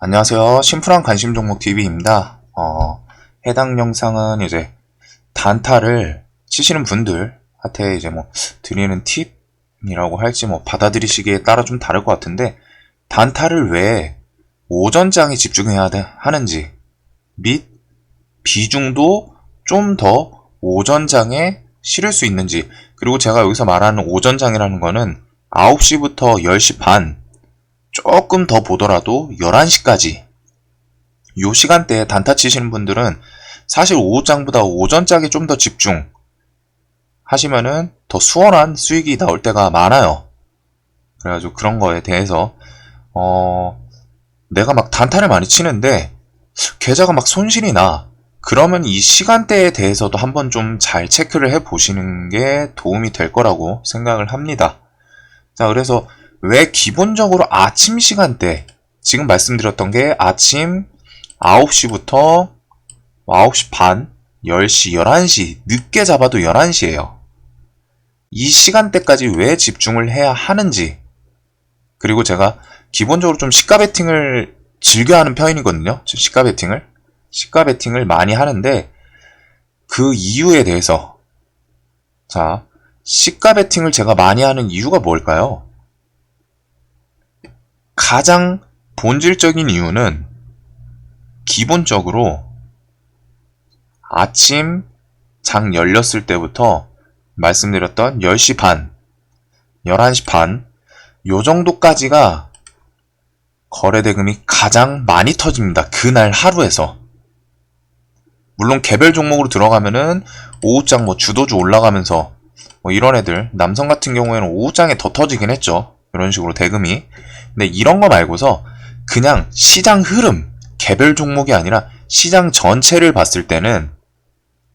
안녕하세요. 심플한 관심 종목 TV입니다. 해당 영상은 이제 단타를 치시는 분들한테 이제 뭐 드리는 팁이라고 할지 뭐 받아들이시기에 따라 좀 다를 것 같은데, 단타를 왜 오전장에 집중해야 하는지 및 비중도 좀 더 오전장에 실을 수 있는지, 그리고 제가 여기서 말하는 오전장이라는 거는 9시부터 10시 반, 조금 더 보더라도 11시까지 요 시간대에 단타 치시는 분들은 사실 오후장보다 오전장에 좀 더 집중 하시면은 더 수월한 수익이 나올 때가 많아요. 그래가지고 그런 거에 대해서 내가 막 단타를 많이 치는데 계좌가 막 손실이 나, 그러면 이 시간대에 대해서도 한번 좀 잘 체크를 해 보시는 게 도움이 될 거라고 생각을 합니다. 자, 그래서 왜 기본적으로 아침 시간대, 지금 말씀드렸던 게 아침 9시부터 9시 반, 10시, 11시, 늦게 잡아도 11시예요. 이 시간대까지 왜 집중을 해야 하는지, 그리고 제가 기본적으로 좀 시가 베팅을 즐겨하는 편이거든요. 시가 베팅을 많이 하는데, 그 이유에 대해서, 자, 시가 베팅을 제가 많이 하는 이유가 뭘까요? 가장 본질적인 이유는 기본적으로 아침 장 열렸을 때부터 말씀드렸던 10시 반, 11시 반, 요 정도까지가 거래 대금이 가장 많이 터집니다. 그날 하루에서. 물론 개별 종목으로 들어가면은 오후장 뭐 주도주 올라가면서 뭐 이런 애들, 남성 같은 경우에는 오후장에 더 터지긴 했죠. 이런 식으로 대금이. 근데 이런 거 말고서 그냥 시장 흐름, 개별 종목이 아니라 시장 전체를 봤을 때는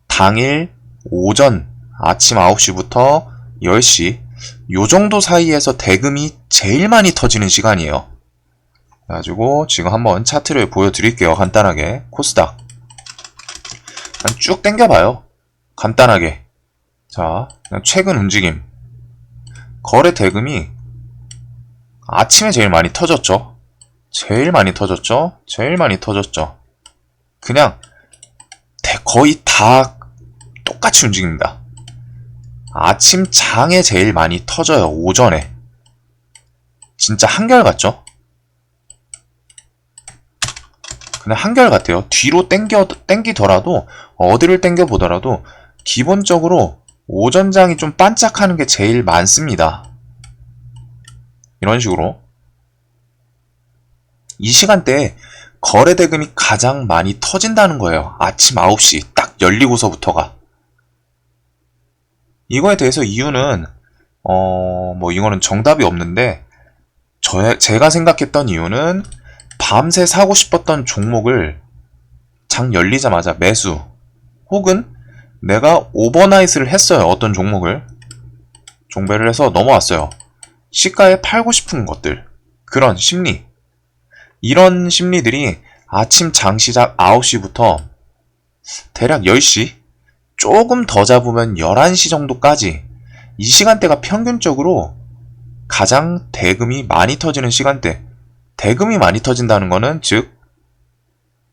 당일 오전 아침 9시부터 10시 요 정도 사이에서 대금이 제일 많이 터지는 시간이에요. 그래가지고 지금 한번 차트를 보여드릴게요. 간단하게. 코스닥 그냥 쭉 당겨봐요. 간단하게. 자, 그냥 최근 움직임. 거래 대금이 아침에 제일 많이 터졌죠. 제일 많이 터졌죠. 그냥 거의 다 똑같이 움직입니다. 아침 장에 제일 많이 터져요. 오전에. 진짜 한결같죠? 그냥 한결같아요. 뒤로 땡기더라도, 어디를 땡겨보더라도 기본적으로 오전장이 좀 반짝하는 게 제일 많습니다. 이런 식으로. 이 시간대에 거래 대금이 가장 많이 터진다는 거예요. 아침 9시 딱 열리고서부터가. 이거에 대해서 이유는 뭐 이거는 정답이 없는데, 제가 생각했던 이유는 밤새 사고 싶었던 종목을 장 열리자마자 매수, 혹은 내가 오버나이트를 했어요. 어떤 종목을 종배를 해서 넘어왔어요. 시가에 팔고 싶은 것들, 그런 심리, 이런 심리들이 아침 장 시작 9시부터 대략 10시, 조금 더 잡으면 11시 정도까지, 이 시간대가 평균적으로 가장 대금이 많이 터지는 시간대. 대금이 많이 터진다는 거는 즉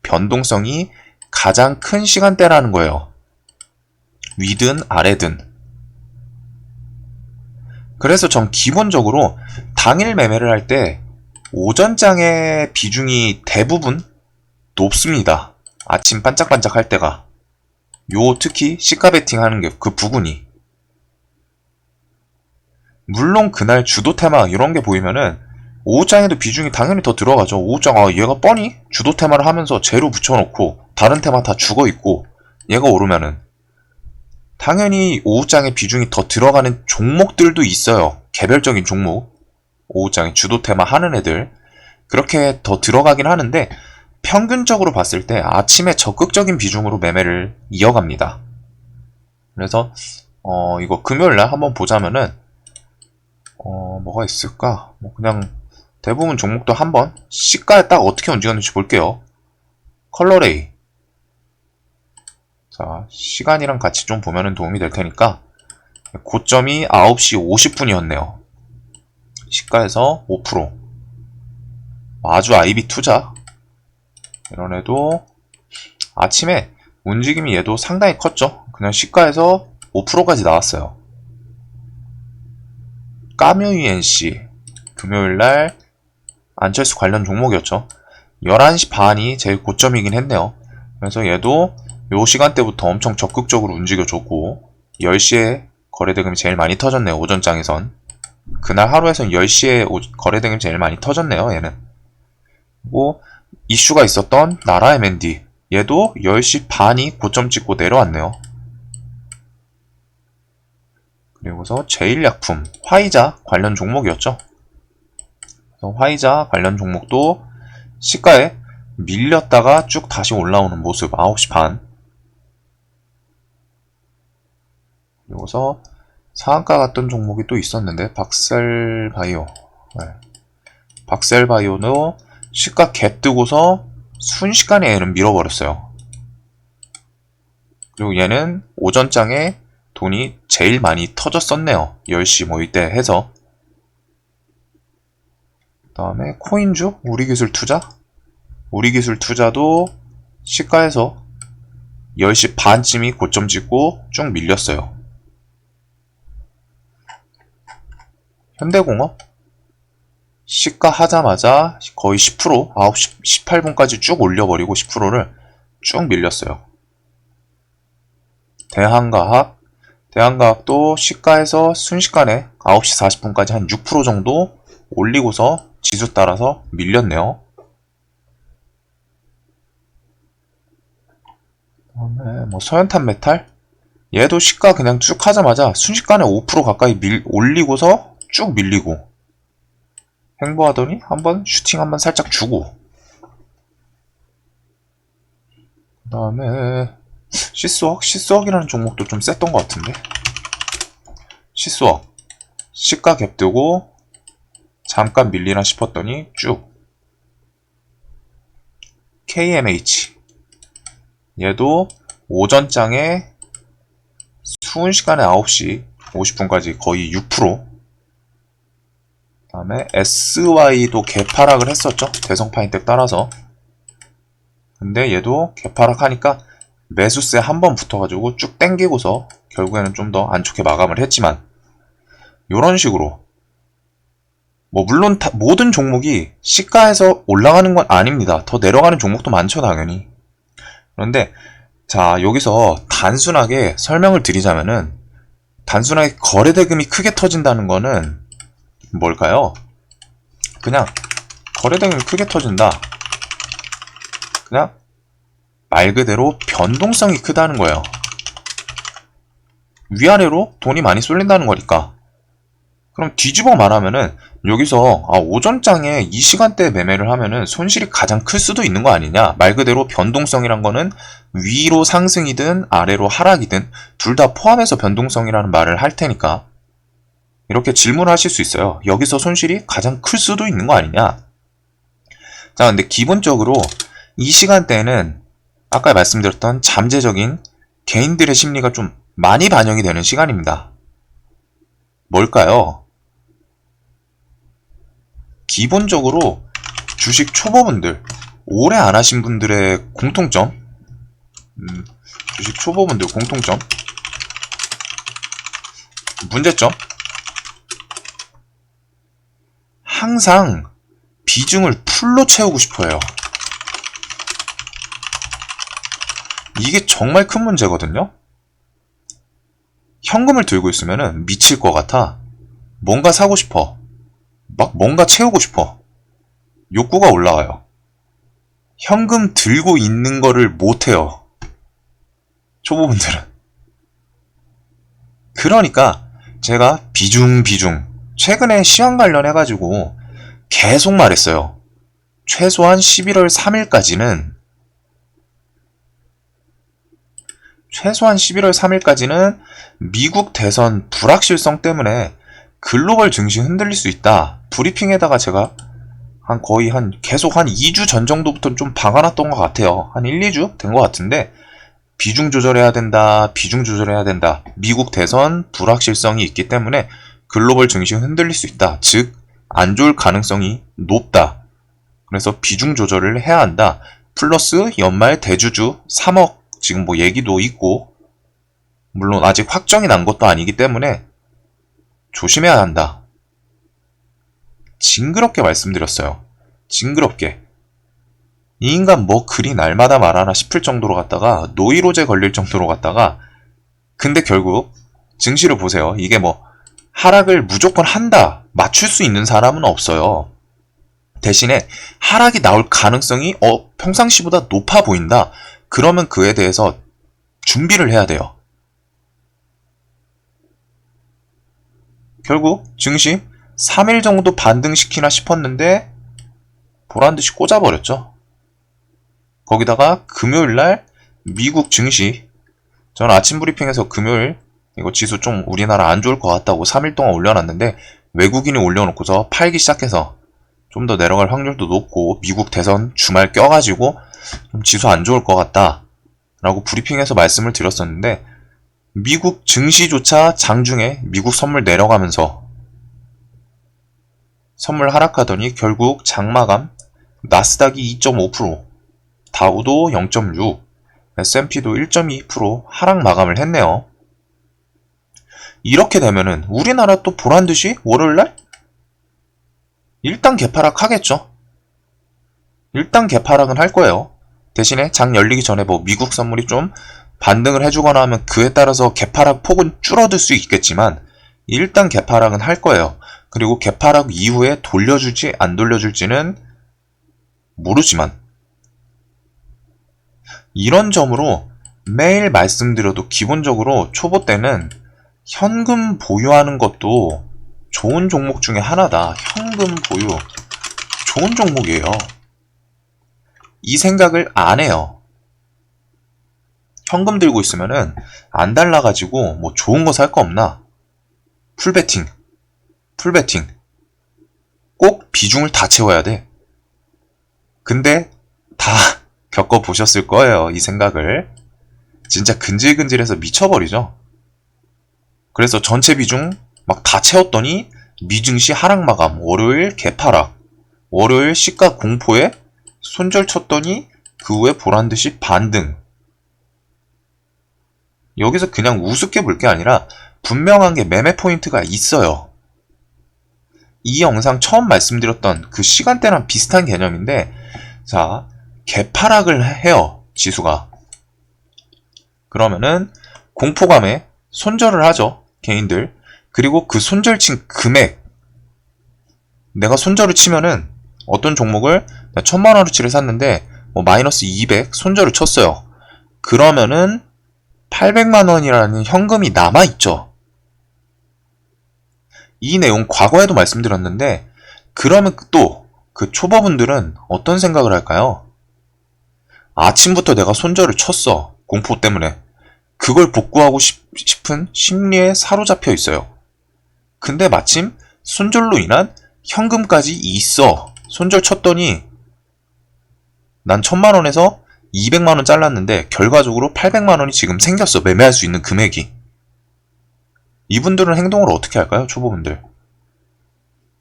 변동성이 가장 큰 시간대라는 거예요. 위든 아래든. 그래서 전 기본적으로 당일 매매를 할 때 오전장의 비중이 대부분 높습니다. 아침 반짝반짝 할 때가. 특히 시가 베팅 하는 게 그 부분이. 물론 그날 주도 테마 이런 게 보이면은 오후장에도 비중이 당연히 더 들어가죠. 오후장, 얘가 뻔히 주도 테마를 하면서 재료 붙여놓고 다른 테마 다 죽어있고 얘가 오르면은 당연히 오후장에 비중이 더 들어가는 종목들도 있어요. 개별적인 종목, 오후장에 주도 테마 하는 애들, 그렇게 더 들어가긴 하는데 평균적으로 봤을 때 아침에 적극적인 비중으로 매매를 이어갑니다. 그래서 이거 금요일날 한번 보자면은 뭐가 있을까? 뭐 그냥 대부분 종목도 한번 시가에 딱 어떻게 움직였는지 볼게요. 컬러레이. 자, 시간이랑 같이 좀 보면은 도움이 될 테니까. 고점이 9시 50분이었네요. 시가에서 5%. 마주 아이비 투자. 이런 애도 아침에 움직임이 얘도 상당히 컸죠. 그냥 시가에서 5%까지 나왔어요. 까뮤이엔씨 금요일날 안철수 관련 종목이었죠. 11시 반이 제일 고점이긴 했네요. 그래서 얘도 요 시간대부터 엄청 적극적으로 움직여줬고 10시에 거래대금이 제일 많이 터졌네요. 오전장에선. 그날 하루에선 10시에 거래대금이 제일 많이 터졌네요. 얘는. 그리고 이슈가 있었던 나라 M&D 얘도 10시 반이 고점 찍고 내려왔네요. 그리고서 제일약품 화이자 관련 종목이었죠. 그래서 화이자 관련 종목도 시가에 밀렸다가 쭉 다시 올라오는 모습 9시 반. 그리고서 상한가 갔던 종목이 또 있었는데 박셀바이오. 네. 박셀바이오도 시가 갭 뜨고서 순식간에 얘는 밀어버렸어요. 그리고 얘는 오전장에 돈이 제일 많이 터졌었네요. 10시 뭐 이때 해서. 그 다음에 코인주 우리기술투자. 우리기술투자도 시가에서 10시 반쯤이 고점 찍고 쭉 밀렸어요. 현대공업 시가 하자마자 거의 10% 9시 18분까지 쭉 올려버리고 10%를 쭉 밀렸어요. 대한과학도 시가에서 순식간에 9시 40분까지 한 6% 정도 올리고서 지수 따라서 밀렸네요. 그다음에 뭐 서현탄 메탈 얘도 시가 그냥 쭉 하자마자 순식간에 5% 가까이 올리고서 쭉 밀리고 횡보하더니 한번 슈팅 한번 살짝 주고 그 다음에 시스웍이라는 종목도 좀 셌던 것 같은데 시스웍 시가 갭 뜨고 잠깐 밀리나 싶었더니 쭉 KMH 얘도 오전장에 순식간에 9시 50분까지 거의 6%. 그 다음에 SY도 개파락을 했었죠. 대성파인텍 따라서. 근데 얘도 개파락하니까 매수세 한 번 붙어가지고 쭉 땡기고서 결국에는 좀 더 안 좋게 마감을 했지만 요런 식으로 뭐 물론 모든 종목이 시가에서 올라가는 건 아닙니다. 더 내려가는 종목도 많죠, 당연히. 그런데 자, 여기서 단순하게 설명을 드리자면은 단순하게 거래대금이 크게 터진다는 거는 뭘까요? 그냥 거래대금이 크게 터진다. 그냥 말 그대로 변동성이 크다는 거예요. 위아래로 돈이 많이 쏠린다는 거니까. 그럼 뒤집어 말하면은 여기서 오전장에 이 시간대에 매매를 하면은 손실이 가장 클 수도 있는 거 아니냐. 말 그대로 변동성이란 거는 위로 상승이든 아래로 하락이든 둘 다 포함해서 변동성이라는 말을 할 테니까 이렇게 질문을 하실 수 있어요. 여기서 손실이 가장 클 수도 있는 거 아니냐. 자, 근데 기본적으로 이 시간대에는 아까 말씀드렸던 잠재적인 개인들의 심리가 좀 많이 반영이 되는 시간입니다. 뭘까요? 기본적으로 주식 초보분들, 오래 안 하신 분들의 공통점, 주식 초보분들 공통점, 문제점, 항상 비중을 풀로 채우고 싶어요. 이게 정말 큰 문제거든요. 현금을 들고 있으면 미칠 것 같아. 뭔가 사고 싶어. 막 뭔가 채우고 싶어. 욕구가 올라와요. 현금 들고 있는 거를 못해요. 초보분들은. 그러니까 제가 비중 최근에 시황 관련해가지고 계속 말했어요. 최소한 11월 3일까지는 미국 대선 불확실성 때문에 글로벌 증시 흔들릴 수 있다. 브리핑에다가 제가 계속 한 2주 전 정도부터 좀 박아놨던 것 같아요. 한 1, 2주 된 것 같은데 비중 조절해야 된다. 미국 대선 불확실성이 있기 때문에 글로벌 증시 흔들릴 수 있다. 즉 안 좋을 가능성이 높다. 그래서 비중 조절을 해야 한다. 플러스 연말 대주주 3억 지금 뭐 얘기도 있고, 물론 아직 확정이 난 것도 아니기 때문에 조심해야 한다. 징그럽게 말씀드렸어요. 징그럽게. 이 인간 뭐 그리 날마다 말하나 싶을 정도로 갔다가 노이로제 걸릴 정도로 갔다가, 근데 결국 증시를 보세요. 이게 뭐 하락을 무조건 한다, 맞출 수 있는 사람은 없어요. 대신에 하락이 나올 가능성이 평상시보다 높아 보인다. 그러면 그에 대해서 준비를 해야 돼요. 결국 증시 3일 정도 반등시키나 싶었는데 보란듯이 꽂아버렸죠. 거기다가 금요일날 미국 증시, 저는 아침 브리핑에서 금요일 이거 지수 좀 우리나라 안 좋을 것 같다고 3일 동안 올려놨는데, 외국인이 올려놓고서 팔기 시작해서 좀 더 내려갈 확률도 높고 미국 대선 주말 껴가지고 좀 지수 안 좋을 것 같다 라고 브리핑에서 말씀을 드렸었는데, 미국 증시조차 장중에 미국 선물 내려가면서 선물 하락하더니 결국 장마감 나스닥이 2.5%, 다우도 0.6%, S&P도 1.2% 하락 마감을 했네요. 이렇게 되면은 우리나라 또 보란듯이 월요일날 일단 개파락 하겠죠. 일단 개파락은 할 거예요. 대신에 장 열리기 전에 뭐 미국 선물이 좀 반등을 해주거나 하면 그에 따라서 개파락 폭은 줄어들 수 있겠지만 일단 개파락은 할 거예요. 그리고 개파락 이후에 돌려줄지 안 돌려줄지는 모르지만, 이런 점으로 매일 말씀드려도 기본적으로 초보 때는 현금 보유하는 것도 좋은 종목 중에 하나다. 현금 보유 좋은 종목이에요. 이 생각을 안 해요. 현금 들고 있으면은 안 달라가지고 뭐 좋은 거 살 거 없나? 풀베팅 꼭 비중을 다 채워야 돼. 근데 다 겪어보셨을 거예요. 이 생각을. 진짜 근질근질해서 미쳐버리죠. 그래서 전체 비중 막 다 채웠더니 미증시 하락 마감, 월요일 개파락, 월요일 시가 공포에 손절 쳤더니 그 후에 보란듯이 반등. 여기서 그냥 우습게 볼 게 아니라 분명한 게 매매 포인트가 있어요. 이 영상 처음 말씀드렸던 그 시간대랑 비슷한 개념인데, 자, 개파락을 해요, 지수가. 그러면은 공포감에 손절을 하죠, 개인들. 그리고 그 손절 친 금액, 내가 손절을 치면은 어떤 종목을 1000만원어치를 샀는데 뭐 마이너스 200 손절을 쳤어요. 그러면은 800만원이라는 현금이 남아있죠. 이 내용 과거에도 말씀드렸는데, 그러면 또 그 초보분들은 어떤 생각을 할까요? 아침부터 내가 손절을 쳤어, 공포 때문에. 그걸 복구하고 싶은 심리에 사로잡혀 있어요. 근데 마침 손절로 인한 현금까지 있어. 손절 쳤더니 난 1000만원에서 200만원 잘랐는데 결과적으로 800만원이 지금 생겼어. 매매할 수 있는 금액이. 이분들은 행동을 어떻게 할까요? 초보분들.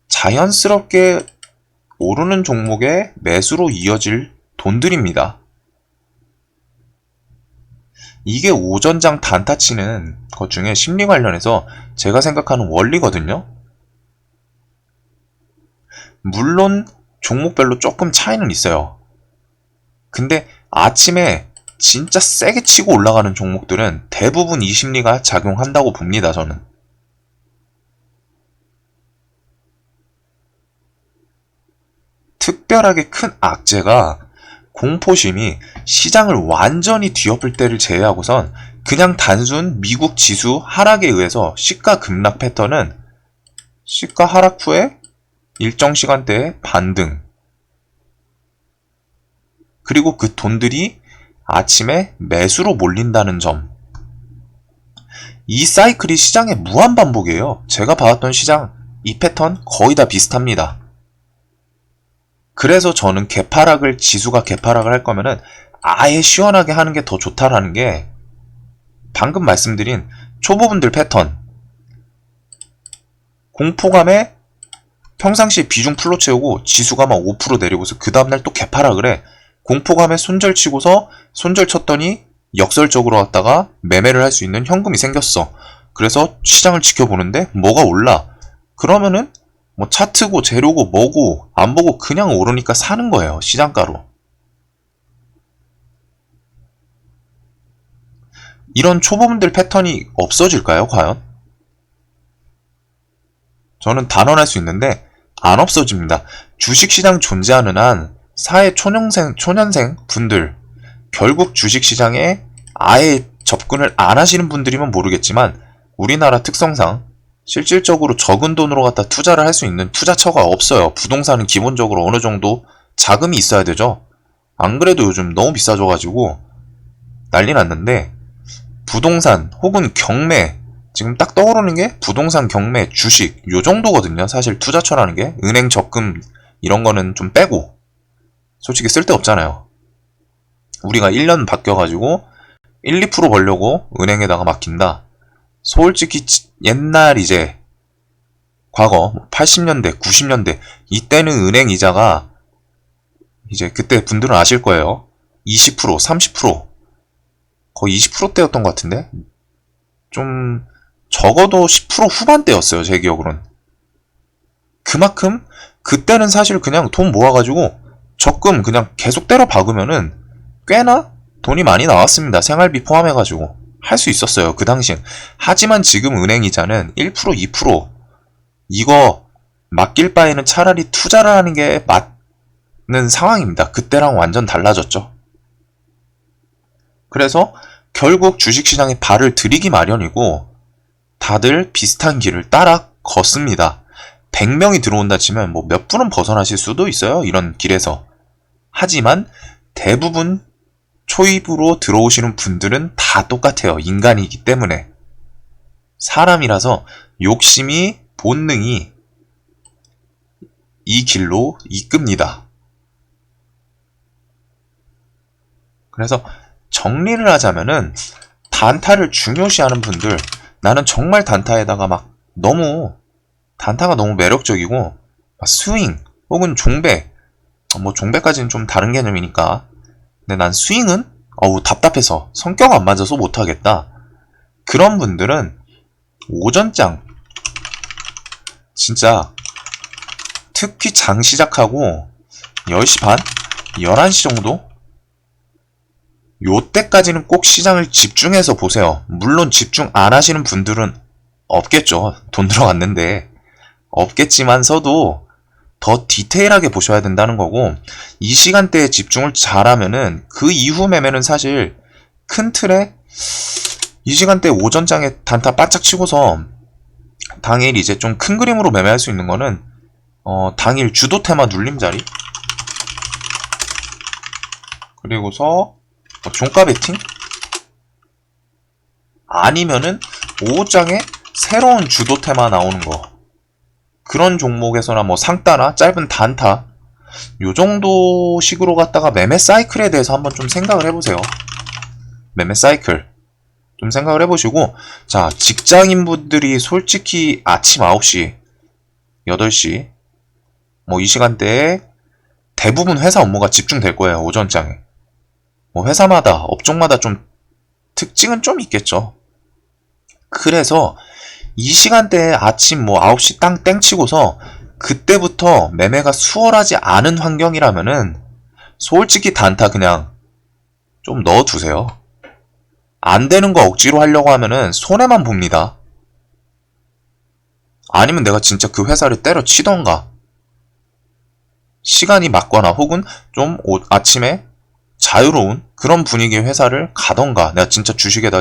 자연스럽게 오르는 종목의 매수로 이어질 돈들입니다. 이게 오전장 단타 치는 것 중에 심리 관련해서 제가 생각하는 원리거든요. 물론 종목별로 조금 차이는 있어요. 근데 아침에 진짜 세게 치고 올라가는 종목들은 대부분 이 심리가 작용한다고 봅니다, 저는. 특별하게 큰 악재가 공포심이 시장을 완전히 뒤엎을 때를 제외하고선 그냥 단순 미국 지수 하락에 의해서 시가 급락 패턴은 시가 하락 후에 일정 시간대에 반등, 그리고 그 돈들이 아침에 매수로 몰린다는 점. 이 사이클이 시장의 무한반복이에요. 제가 봐왔던 시장 이 패턴 거의 다 비슷합니다. 그래서 저는 지수가 개파락을 할 거면은 아예 시원하게 하는 게 더 좋다라는 게, 방금 말씀드린 초보분들 패턴, 공포감에 평상시에 비중 풀로 채우고 지수가 막 5% 내리고서 그 다음날 또 개파락을 해. 공포감에 손절 치고서 손절 쳤더니 역설적으로 왔다가 매매를 할 수 있는 현금이 생겼어. 그래서 시장을 지켜보는데 뭐가 올라. 그러면은 뭐 차트고 재료고 뭐고 안 보고 그냥 오르니까 사는 거예요. 시장가로. 이런 초보분들 패턴이 없어질까요, 과연? 저는 단언할 수 있는데 안 없어집니다. 주식시장 존재하는 한 사회 초년생 분들, 결국 주식시장에 아예 접근을 안 하시는 분들이면 모르겠지만 우리나라 특성상 실질적으로 적은 돈으로 갖다 투자를 할 수 있는 투자처가 없어요. 부동산은 기본적으로 어느 정도 자금이 있어야 되죠. 안 그래도 요즘 너무 비싸져가지고 난리 났는데 부동산 혹은 경매, 지금 딱 떠오르는 게 부동산, 경매, 주식 요 정도거든요. 사실 투자처라는 게 은행 적금 이런 거는 좀 빼고 솔직히 쓸데없잖아요. 우리가 1년 바뀌어가지고 1, 2% 벌려고 은행에다가 맡긴다. 솔직히 옛날 이제 과거 80년대, 90년대 이때는 은행 이자가 이제 그때 분들은 아실 거예요. 20%, 30% 거의 20%대였던 것 같은데 좀 적어도 10% 후반대였어요. 제 기억으로는. 그만큼 그때는 사실 그냥 돈 모아가지고 적금 그냥 계속 때려 박으면은 꽤나 돈이 많이 나왔습니다. 생활비 포함해가지고 할 수 있었어요. 그 당시엔. 하지만 지금 은행 이자는 1%, 2% 이거 맡길 바에는 차라리 투자를 하는 게 맞는 상황입니다. 그때랑 완전 달라졌죠. 그래서 결국 주식시장에 발을 들이기 마련이고 다들 비슷한 길을 따라 걷습니다. 100명이 들어온다 치면 뭐 몇 분은 벗어나실 수도 있어요. 이런 길에서. 하지만 대부분 초입으로 들어오시는 분들은 다 똑같아요. 인간이기 때문에. 사람이라서 욕심이, 본능이 이 길로 이끕니다. 그래서 정리를 하자면은 단타를 중요시하는 분들, 나는 정말 단타에다가 막 단타가 너무 매력적이고 스윙 혹은 종배, 뭐 종배까지는 좀 다른 개념이니까 근데 난 스윙은 답답해서 성격 안 맞아서 못하겠다. 그런 분들은 오전장 진짜 특히 장 시작하고 10시 반, 11시 정도? 요때까지는 꼭 시장을 집중해서 보세요. 물론 집중 안 하시는 분들은 없겠죠. 돈 들어갔는데. 없겠지만서도 더 디테일하게 보셔야 된다는 거고 이 시간대에 집중을 잘하면은 그 이후 매매는 사실 큰 틀에 이 시간대 오전장에 단타 바짝 치고서 당일 이제 좀 큰 그림으로 매매할 수 있는 거는 당일 주도 테마 눌림 자리 그리고서 종가 베팅 아니면은 오후장에 새로운 주도 테마 나오는 거 그런 종목에서나 뭐 상따나 짧은 단타 요 정도 식으로 갔다가 매매 사이클에 대해서 한번 좀 생각을 해보세요. 매매 사이클 좀 생각을 해보시고 자 직장인분들이 솔직히 아침 9시 8시 뭐 이 시간대에 대부분 회사 업무가 집중될 거예요. 오전장에 뭐 회사마다 업종마다 좀 특징은 좀 있겠죠. 그래서 이 시간대에 아침 뭐 9시 땅 땡치고서 그때부터 매매가 수월하지 않은 환경이라면은 솔직히 단타 그냥 좀 넣어두세요. 안 되는 거 억지로 하려고 하면은 손해만 봅니다. 아니면 내가 진짜 그 회사를 때려치던가 시간이 맞거나 혹은 좀 아침에 자유로운 그런 분위기의 회사를 가던가 내가 진짜 주식에다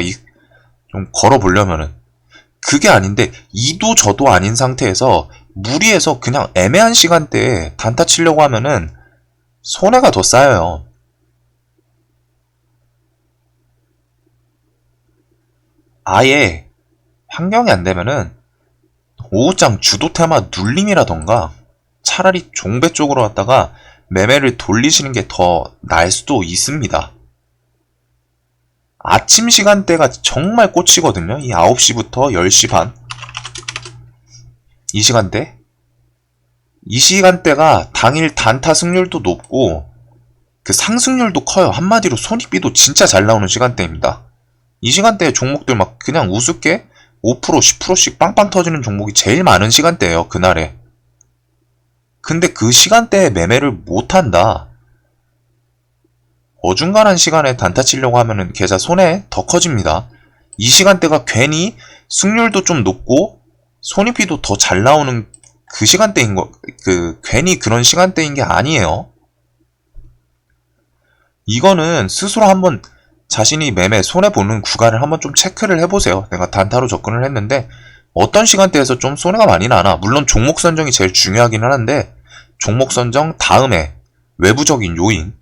좀 걸어보려면은 그게 아닌데 이도 저도 아닌 상태에서 무리해서 그냥 애매한 시간대에 단타 치려고 하면은 손해가 더 쌓여요. 아예 환경이 안 되면은 오후장 주도 테마 눌림이라던가 차라리 종배 쪽으로 왔다가 매매를 돌리시는 게 더 나을 수도 있습니다. 아침 시간대가 정말 꽂히거든요. 이 9시부터 10시 반. 이 시간대. 이 시간대가 당일 단타 승률도 높고 그 상승률도 커요. 한마디로 손익비도 진짜 잘 나오는 시간대입니다. 이 시간대에 종목들 막 그냥 우습게 5%, 10%씩 빵빵 터지는 종목이 제일 많은 시간대예요. 그날에. 근데 그 시간대에 매매를 못한다. 어중간한 시간에 단타 치려고 하면은 계좌 손해 더 커집니다. 이 시간대가 괜히 승률도 좀 높고 손익비도 더 잘 나오는 그 시간대인 괜히 그런 시간대인 게 아니에요. 이거는 스스로 한번 자신이 매매 손해보는 구간을 한번 좀 체크를 해보세요. 내가 단타로 접근을 했는데 어떤 시간대에서 좀 손해가 많이 나나. 물론 종목 선정이 제일 중요하긴 하는데 종목 선정 다음에 외부적인 요인.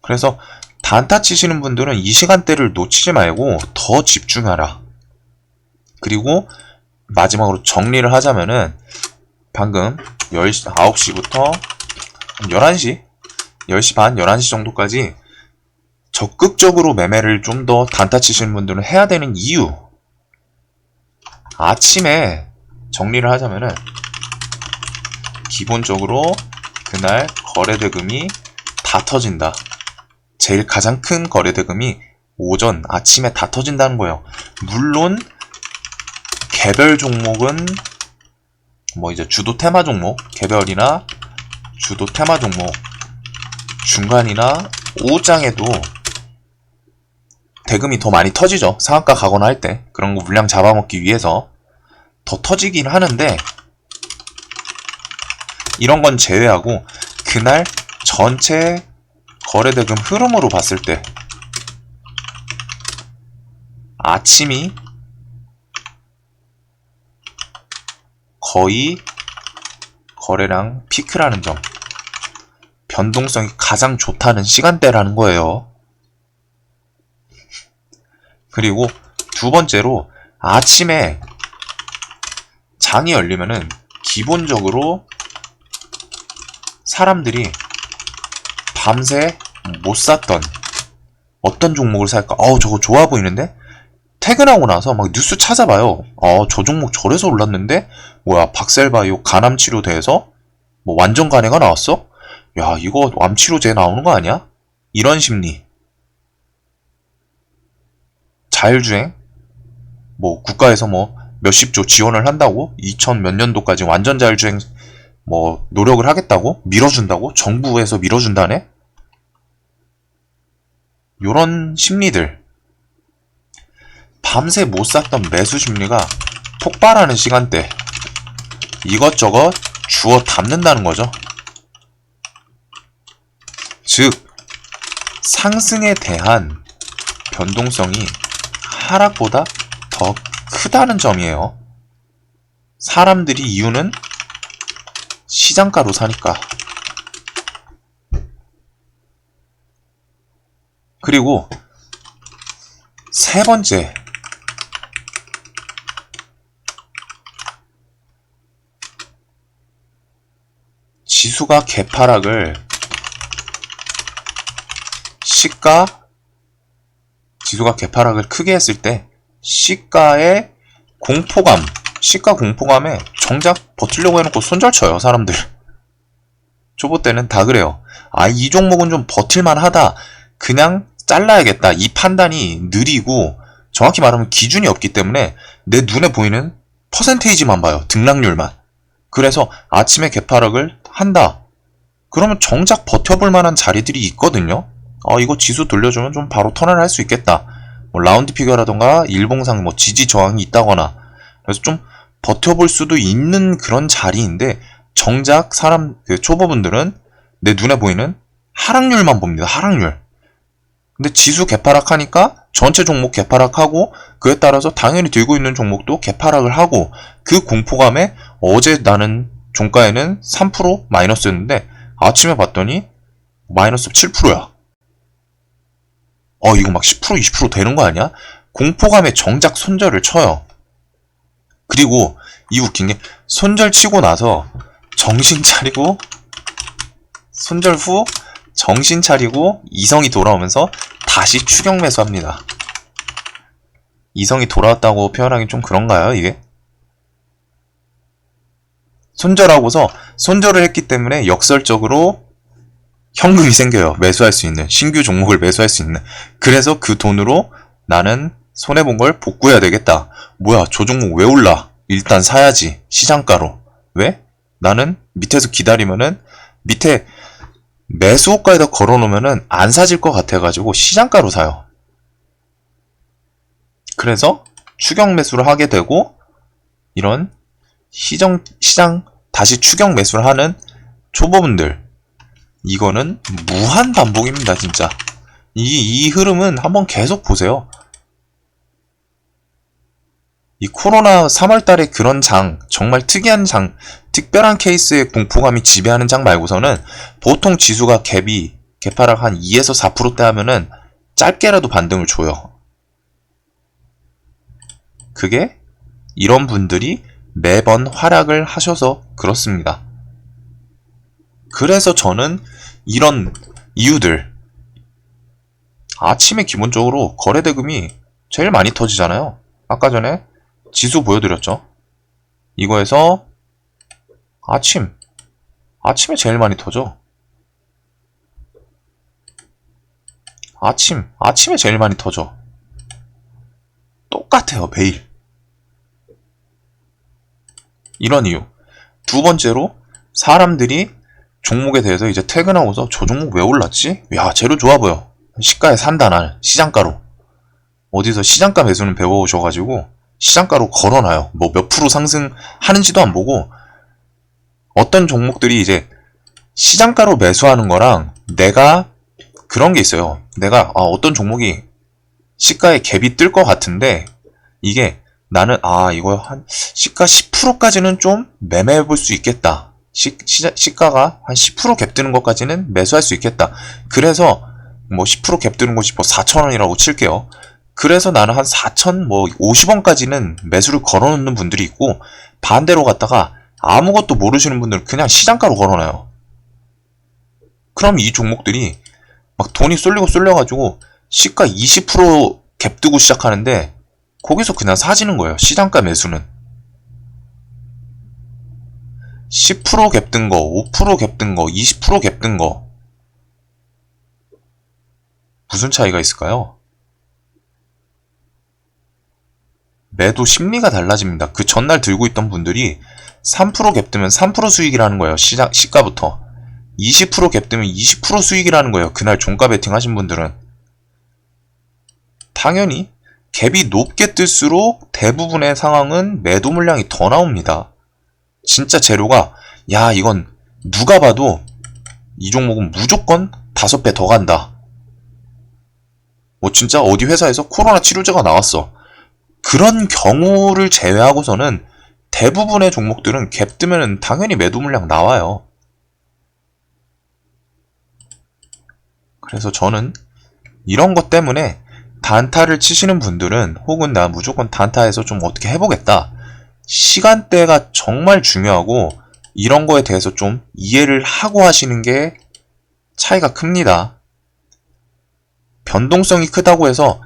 그래서 단타 치시는 분들은 이 시간대를 놓치지 말고 더 집중하라. 그리고 마지막으로 정리를 하자면은 방금 9시부터 11시 10시 반, 11시 정도까지 적극적으로 매매를 좀 더 단타 치시는 분들은 해야 되는 이유. 아침에 정리를 하자면은 기본적으로 그날 거래대금이 다 터진다. 제일 가장 큰 거래대금이 오전, 아침에 다 터진다는 거예요. 물론 개별 종목은 뭐 이제 주도 테마 종목, 개별이나 주도 테마 종목 중간이나 오후장에도 대금이 더 많이 터지죠. 상한가 가거나 할 때 그런 거 물량 잡아먹기 위해서 더 터지긴 하는데 이런 건 제외하고 그날 전체 거래대금 흐름으로 봤을 때 아침이 거의 거래량 피크라는 점, 변동성이 가장 좋다는 시간대라는 거예요. 그리고 두 번째로 아침에 장이 열리면은 기본적으로 사람들이 밤새 못 샀던 어떤 종목을 살까? 저거 좋아 보이는데? 퇴근하고 나서 막 뉴스 찾아봐요. 저 종목 저래서 올랐는데? 뭐야, 박셀바이오 간암치료제에서 뭐 완전 간해가 나왔어? 야, 이거 암치료제 나오는 거 아니야? 이런 심리. 자율주행? 뭐 국가에서 뭐 몇십조 지원을 한다고? 2000 몇 년도까지 완전 자율주행 뭐 노력을 하겠다고? 밀어준다고? 정부에서 밀어준다네? 요런 심리들. 밤새 못 샀던 매수 심리가 폭발하는 시간대. 이것저것 주워 담는다는 거죠. 즉, 상승에 대한 변동성이 하락보다 더 크다는 점이에요. 사람들이 이유는 시장가로 사니까. 그리고 세 번째, 지수가 개파락을 지수가 개파락을 크게 했을 때 시가의 공포감, 시가 공포감에 정작 버티려고 해놓고 손절쳐요, 사람들. 초보 때는 다 그래요. 이 종목은 좀 버틸만 하다. 그냥 잘라야겠다. 이 판단이 느리고 정확히 말하면 기준이 없기 때문에 내 눈에 보이는 퍼센테이지만 봐요. 등락률만. 그래서 아침에 개파락을 한다. 그러면 정작 버텨볼 만한 자리들이 있거든요. 이거 지수 돌려주면 좀 바로 턴을 할 수 있겠다. 뭐 라운드 피겨라던가 일봉상 뭐 지지 저항이 있다거나. 그래서 좀 버텨볼 수도 있는 그런 자리인데 정작 초보분들은 내 눈에 보이는 하락률만 봅니다. 하락률. 근데 지수 개파락하니까 전체 종목 개파락하고 그에 따라서 당연히 들고 있는 종목도 개파락을 하고 그 공포감에 어제 나는 종가에는 3% 마이너스였는데 아침에 봤더니 마이너스 7%야. 이거 막 10% 20% 되는 거 아니야? 공포감에 정작 손절을 쳐요. 그리고 이 웃긴 게 손절 치고 나서 정신 차리고 손절 후 정신 차리고 이성이 돌아오면서 다시 추격 매수합니다. 이성이 돌아왔다고 표현하기 좀 그런가요, 이게? 손절하고서 손절을 했기 때문에 역설적으로 현금이 생겨요. 매수할 수 있는, 신규 종목을 매수할 수 있는. 그래서 그 돈으로 나는 손해본 걸 복구해야 되겠다. 뭐야, 저 종목 왜 올라? 일단 사야지. 시장가로. 왜? 나는 밑에서 기다리면은 밑에 매수호가에다 걸어놓으면은 안 사질 것 같아가지고 시장가로 사요. 그래서 추격 매수를 하게 되고 이런 시장 다시 추격 매수를 하는 초보분들, 이거는 무한 반복입니다. 진짜 이 흐름은 한번 계속 보세요. 이 코로나 3월달에 그런 장, 정말 특이한 장, 특별한 케이스의 공포감이 지배하는 장 말고서는 보통 지수가 개파락 한 2에서 4%대 하면은 짧게라도 반등을 줘요. 그게 이런 분들이 매번 활약을 하셔서 그렇습니다. 그래서 저는 이런 이유들, 아침에 기본적으로 거래대금이 제일 많이 터지잖아요. 아까 전에 지수 보여드렸죠. 이거에서 아침에 제일 많이 터져. 아침에 제일 많이 터져. 똑같아요, 매일. 이런 이유. 두 번째로, 사람들이 종목에 대해서 이제 퇴근하고서 저 종목 왜 올랐지? 야, 재료 좋아 보여. 시가에 산다, 나는. 시장가로. 어디서 시장가 매수는 배워오셔가지고 시장가로 걸어놔요. 뭐 몇 프로 상승하는지도 안 보고. 어떤 종목들이 이제 시장가로 매수하는 거랑, 내가 그런 게 있어요. 내가 어떤 종목이 시가에 갭이 뜰 것 같은데, 이게 나는 이거 한 시가 10%까지는 좀 매매해 볼 수 있겠다. 시가가 한 10% 갭 뜨는 것까지는 매수할 수 있겠다. 그래서 뭐 10% 갭 뜨는 곳이 뭐 4,000원이라고 칠게요. 그래서 나는 한 4,050원까지는 매수를 걸어놓는 분들이 있고, 반대로 갔다가 아무것도 모르시는 분들은 그냥 시장가로 걸어놔요. 그럼 이 종목들이 막 돈이 쏠려가지고 시가 20% 갭 뜨고 시작하는데, 거기서 그냥 사지는 거예요. 시장가 매수는 10% 갭 뜬 거, 5% 갭 뜬 거, 20% 갭 뜬 거, 무슨 차이가 있을까요? 매도 심리가 달라집니다. 그 전날 들고 있던 분들이 3% 갭 뜨면 3% 수익이라는 거예요. 시가부터 20% 갭 뜨면 20% 수익이라는 거예요. 그날 종가 베팅 하신 분들은. 당연히 갭이 높게 뜰수록 대부분의 상황은 매도 물량이 더 나옵니다. 진짜 재료가, 야, 이건 누가 봐도 이 종목은 무조건 5배 더 간다. 뭐 진짜 어디 회사에서 코로나 치료제가 나왔어. 그런 경우를 제외하고서는 대부분의 종목들은 갭 뜨면 당연히 매도 물량 나와요. 그래서 저는 이런 것 때문에 단타를 치시는 분들은, 혹은 나 무조건 단타에서 좀 어떻게 해보겠다, 시간대가 정말 중요하고 이런 거에 대해서 좀 이해를 하고 하시는 게 차이가 큽니다. 변동성이 크다고 해서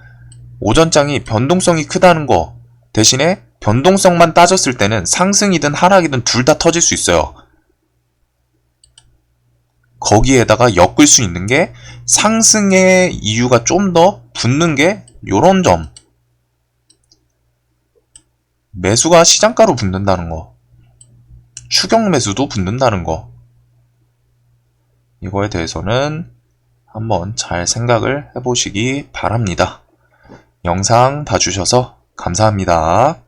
오전장이 변동성이 크다는 거 대신에 변동성만 따졌을 때는 상승이든 하락이든 둘 다 터질 수 있어요. 거기에다가 엮을 수 있는 게 상승의 이유가 좀 더 붙는 게 요런 점. 매수가 시장가로 붙는다는 거, 추격 매수도 붙는다는 거, 이거에 대해서는 한번 잘 생각을 해보시기 바랍니다. 영상 봐주셔서 감사합니다.